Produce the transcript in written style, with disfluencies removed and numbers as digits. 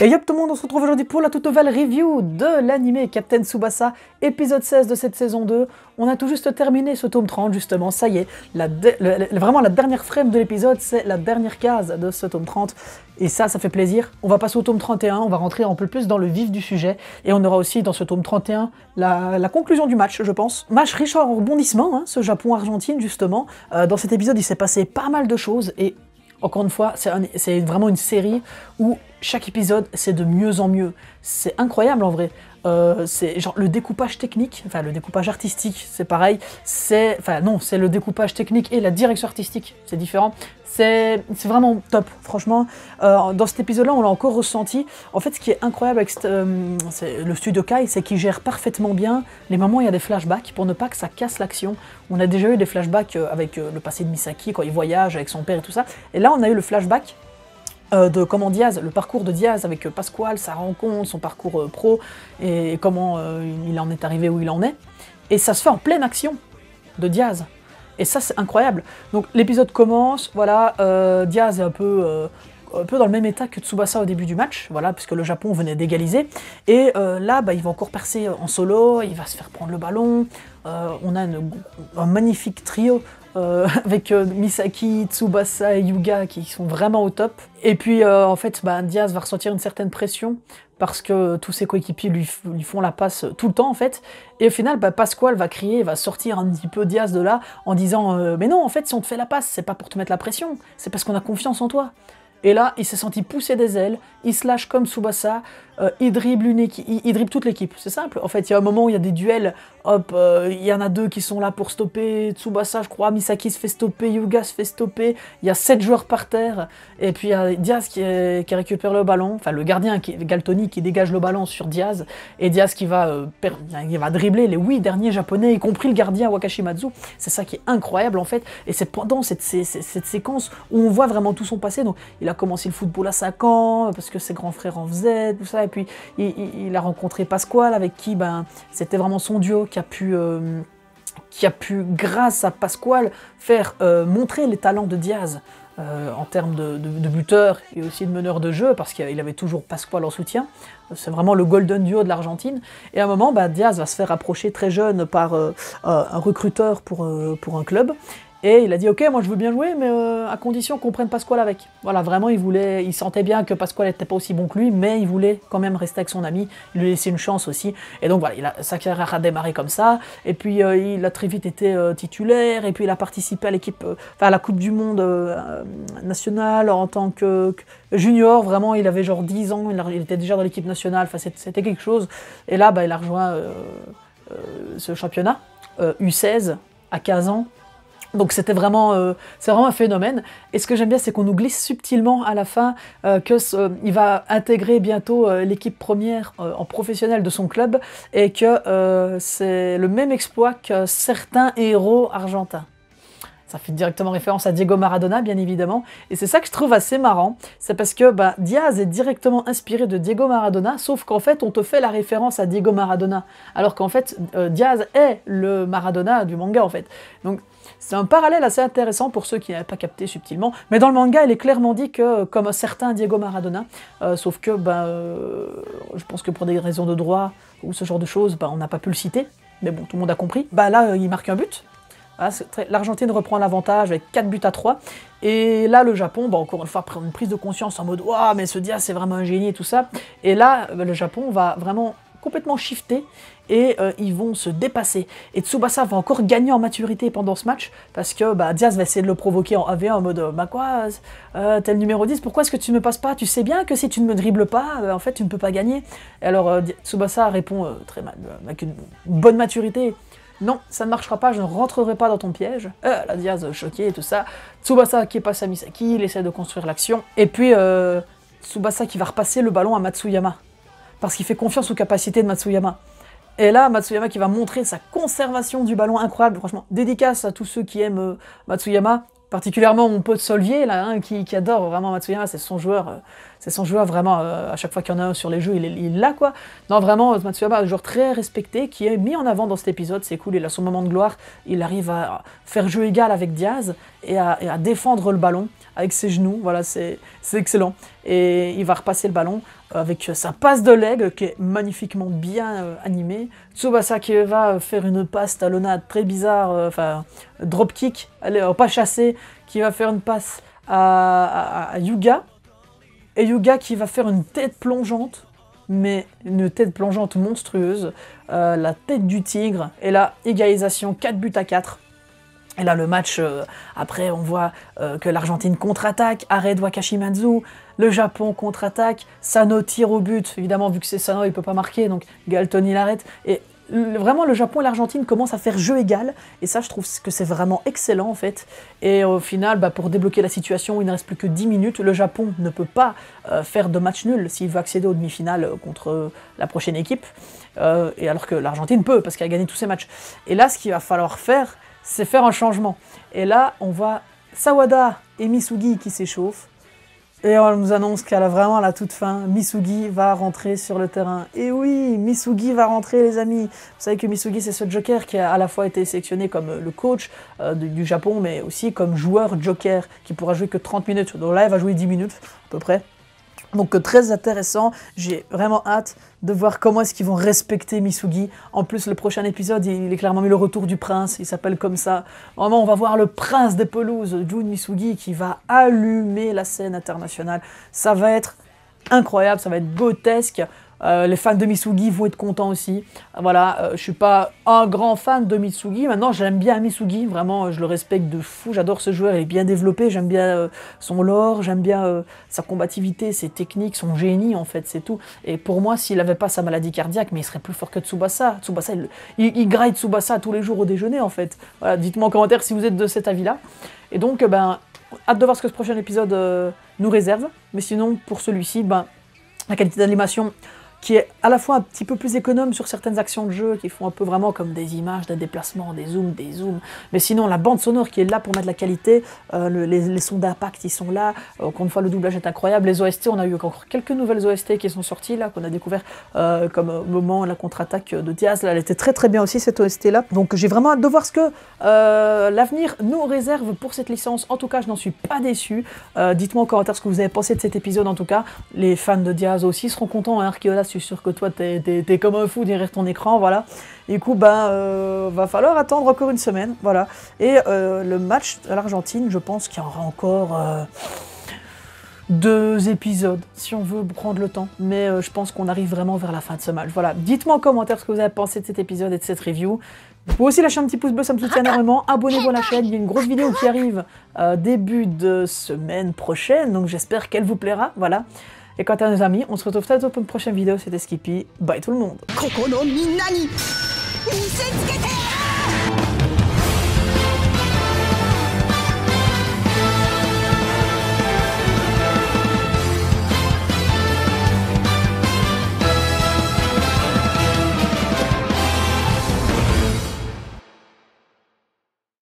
Et yop tout le monde, on se retrouve aujourd'hui pour la toute nouvelle review de l'anime Captain Tsubasa, épisode 16 de cette saison 2. On a tout juste terminé ce tome 30 justement, ça y est, vraiment la dernière frame de l'épisode, c'est la dernière case de ce tome 30. Et ça fait plaisir. On va passer au tome 31, on va rentrer un peu plus dans le vif du sujet. Et on aura aussi dans ce tome 31 la conclusion du match, je pense. Match riche en rebondissements, hein, ce Japon-Argentine justement. Dans cet épisode, il s'est passé pas mal de choses et... Encore une fois, c'est vraiment une série où chaque épisode, c'est de mieux en mieux. C'est incroyable en vrai. C'est genre le découpage technique, enfin le découpage artistique, c'est pareil. C'est le découpage technique et la direction artistique, c'est différent. C'est vraiment top, franchement. Dans cet épisode-là, on l'a encore ressenti. En fait, ce qui est incroyable avec le studio Kai, c'est qu'il gère parfaitement bien les moments où il y a des flashbacks pour ne pas que ça casse l'action. On a déjà eu des flashbacks avec le passé de Misaki, quand il voyage avec son père et tout ça. Et là, on a eu le flashback de comment Diaz, le parcours de Diaz avec Pasquale, sa rencontre, son parcours pro, et comment il en est arrivé où il en est. Et ça se fait en pleine action de Diaz. Et ça, c'est incroyable. Donc l'épisode commence, voilà, Diaz est un peu dans le même état que Tsubasa au début du match, voilà, puisque le Japon venait d'égaliser. Et là, il va encore percer en solo, il va se faire prendre le ballon. On a un magnifique trio avec Misaki, Tsubasa et Yuga qui sont vraiment au top. Et puis en fait, Diaz va ressentir une certaine pression parce que tous ses coéquipiers lui font la passe tout le temps en fait. Et au final, Pasquale va crier, va sortir un petit peu Diaz de là en disant mais non, en fait, si on te fait la passe, c'est pas pour te mettre la pression, c'est parce qu'on a confiance en toi. Et là, il s'est senti pousser des ailes, il se lâche comme Tsubasa, il dribble toute l'équipe. C'est simple. En fait, il y a un moment où il y a des duels, hop, il y en a deux qui sont là pour stopper Tsubasa, je crois, Misaki se fait stopper, Yuga se fait stopper, il y a 7 joueurs par terre, et puis il y a Diaz qui récupère le ballon, enfin le gardien, Galtoni, qui dégage le ballon sur Diaz, et Diaz qui va dribbler les 8 derniers japonais, y compris le gardien Wakashimazu. C'est ça qui est incroyable en fait, et c'est pendant cette séquence où on voit vraiment tout son passé. Donc il a commencé le football à 5 ans, parce que ses grands frères en faisaient, tout ça, et puis il a rencontré Pasquale, avec qui c'était vraiment son duo qui a pu, grâce à Pasquale, faire montrer les talents de Diaz en termes de buteur et aussi de meneur de jeu, parce qu'il avait toujours Pasquale en soutien. C'est vraiment le golden duo de l'Argentine. Et à un moment, Diaz va se faire approcher très jeune par un recruteur pour un club. Et il a dit ok, moi je veux bien jouer, mais à condition qu'on prenne Pasquale avec. Voilà, vraiment il sentait bien que Pasquale n'était pas aussi bon que lui, mais il voulait quand même rester avec son ami, il lui laissait une chance aussi. Et donc voilà, sa carrière a démarré comme ça, et puis il a très vite été titulaire, et puis il a participé à l'équipe, à la Coupe du Monde nationale en tant que junior. Vraiment, il avait genre 10 ans, il était déjà dans l'équipe nationale, c'était quelque chose. Et là, il a rejoint ce championnat, U16, à 15 ans. Donc c'est vraiment un phénomène. Et ce que j'aime bien, c'est qu'on nous glisse subtilement à la fin qu'il va intégrer bientôt l'équipe première en professionnel de son club, et que c'est le même exploit que certains héros argentins. Ça fait directement référence à Diego Maradona, bien évidemment. Et c'est ça que je trouve assez marrant. C'est parce que Diaz est directement inspiré de Diego Maradona, sauf qu'en fait, on te fait la référence à Diego Maradona. Alors qu'en fait, Diaz est le Maradona du manga, en fait. Donc, c'est un parallèle assez intéressant pour ceux qui n'avaient pas capté subtilement. Mais dans le manga, il est clairement dit que, comme un certain Diego Maradona, sauf que, je pense que pour des raisons de droit ou ce genre de choses, on n'a pas pu le citer. Mais bon, tout le monde a compris. Là, il marque un but. L'Argentine reprend l'avantage avec 4-3. Et là, le Japon, encore une fois, prend une prise de conscience en mode « Waouh, mais ce Diaz, c'est vraiment un génie » et tout ça. Et là, le Japon va vraiment complètement shifter et ils vont se dépasser. Et Tsubasa va encore gagner en maturité pendant ce match, parce que Diaz va essayer de le provoquer en 1v1 en mode « quoi, t'es le numéro 10, pourquoi est-ce que tu ne me passes pas? Tu sais bien que si tu ne me dribbles pas, en fait, tu ne peux pas gagner. » Et alors, Tsubasa répond très mal, avec une bonne maturité. Non, ça ne marchera pas, je ne rentrerai pas dans ton piège. La Diaz choqué et tout ça. Tsubasa qui passe à Misaki, il essaie de construire l'action. Et puis Tsubasa qui va repasser le ballon à Matsuyama, parce qu'il fait confiance aux capacités de Matsuyama. Et là, Matsuyama qui va montrer sa conservation du ballon incroyable. Franchement, dédicace à tous ceux qui aiment Matsuyama. Particulièrement mon pote Solvier, là, hein, qui adore vraiment Matsuyama, c'est son joueur vraiment, à chaque fois qu'il y en a un sur les jeux, il l'a, quoi. Non, vraiment, Matsuyama, un joueur très respecté, qui est mis en avant dans cet épisode, c'est cool, il a son moment de gloire, il arrive à faire jeu égal avec Diaz, et à défendre le ballon, avec ses genoux, voilà, c'est excellent. Et il va repasser le ballon avec sa passe de leg qui est magnifiquement bien animée. Tsubasa qui va faire une passe talonnade très bizarre, enfin drop kick, pas chassé, qui va faire une passe à Yuga. Et Yuga qui va faire une tête plongeante, mais une tête plongeante monstrueuse, la tête du tigre, et là, égalisation 4-4. Et là, le match, après, on voit que l'Argentine contre-attaque, arrêt de Wakashimazu, le Japon contre-attaque, Sano tire au but, évidemment, vu que c'est Sano, il ne peut pas marquer, donc Galton, il arrête, et vraiment, le Japon et l'Argentine commencent à faire jeu égal, et ça, je trouve que c'est vraiment excellent, en fait. Et au final, pour débloquer la situation, il ne reste plus que 10 minutes, le Japon ne peut pas faire de match nul s'il veut accéder aux demi-finales contre la prochaine équipe, et alors que l'Argentine peut, parce qu'elle a gagné tous ses matchs. Et là, ce qu'il va falloir faire, c'est faire un changement. Et là, on voit Sawada et Misugi qui s'échauffent. Et on nous annonce qu'à vraiment à la toute fin, Misugi va rentrer sur le terrain. Et oui, Misugi va rentrer, les amis. Vous savez que Misugi, c'est ce joker qui a à la fois été sélectionné comme le coach du Japon, mais aussi comme joueur joker, qui pourra jouer que 30 minutes. Donc là, il va jouer 10 minutes, à peu près. Donc très intéressant, j'ai vraiment hâte de voir comment est-ce qu'ils vont respecter Misugi. En plus, le prochain épisode, il est clairement mis le retour du prince, il s'appelle comme ça. Vraiment, on va voir le prince des pelouses, Jun Misugi, qui va allumer la scène internationale. Ça va être incroyable, ça va être grotesque. Les fans de Misugi vont être contents aussi. Voilà, je suis pas un grand fan de Misugi. Maintenant, j'aime bien Misugi. Vraiment, je le respecte de fou. J'adore ce joueur. Il est bien développé. J'aime bien son lore. J'aime bien sa combativité, ses techniques, son génie, en fait. C'est tout. Et pour moi, s'il n'avait pas sa maladie cardiaque, mais il serait plus fort que Tsubasa. Tsubasa, il graille Tsubasa tous les jours au déjeuner, en fait. Voilà, dites-moi en commentaire si vous êtes de cet avis-là. Et donc, hâte de voir ce que ce prochain épisode nous réserve. Mais sinon, pour celui-ci, la qualité d'animation qui est à la fois un petit peu plus économe sur certaines actions de jeu, qui font un peu vraiment comme des images, des déplacements, des zooms. Mais sinon, la bande sonore qui est là pour mettre la qualité, les sons d'impact, ils sont là. Encore une fois, le doublage est incroyable. Les OST, on a eu encore quelques nouvelles OST qui sont sorties, là, qu'on a découvert, comme au moment la contre-attaque de Diaz. Là, elle était très très bien aussi, cette OST-là. Donc j'ai vraiment hâte de voir ce que l'avenir nous réserve pour cette licence. En tout cas, je n'en suis pas déçu. Dites-moi en commentaire ce que vous avez pensé de cet épisode, en tout cas. Les fans de Diaz aussi seront contents, hein, Arkeola, je suis sûr que toi, t'es comme un fou derrière ton écran, voilà. Et du coup, va falloir attendre encore une semaine, voilà. Et le match à l'Argentine, je pense qu'il y aura encore 2 épisodes, si on veut prendre le temps. Mais je pense qu'on arrive vraiment vers la fin de ce match, voilà. Dites-moi en commentaire ce que vous avez pensé de cet épisode et de cette review. Vous pouvez aussi lâcher un petit pouce bleu, ça me soutient énormément. Abonnez-vous à la chaîne, il y a une grosse vidéo qui arrive début de semaine prochaine, donc j'espère qu'elle vous plaira, voilà. Et quant à nos amis, on se retrouve très bientôt pour une prochaine vidéo, c'était Skippy. Bye tout le monde.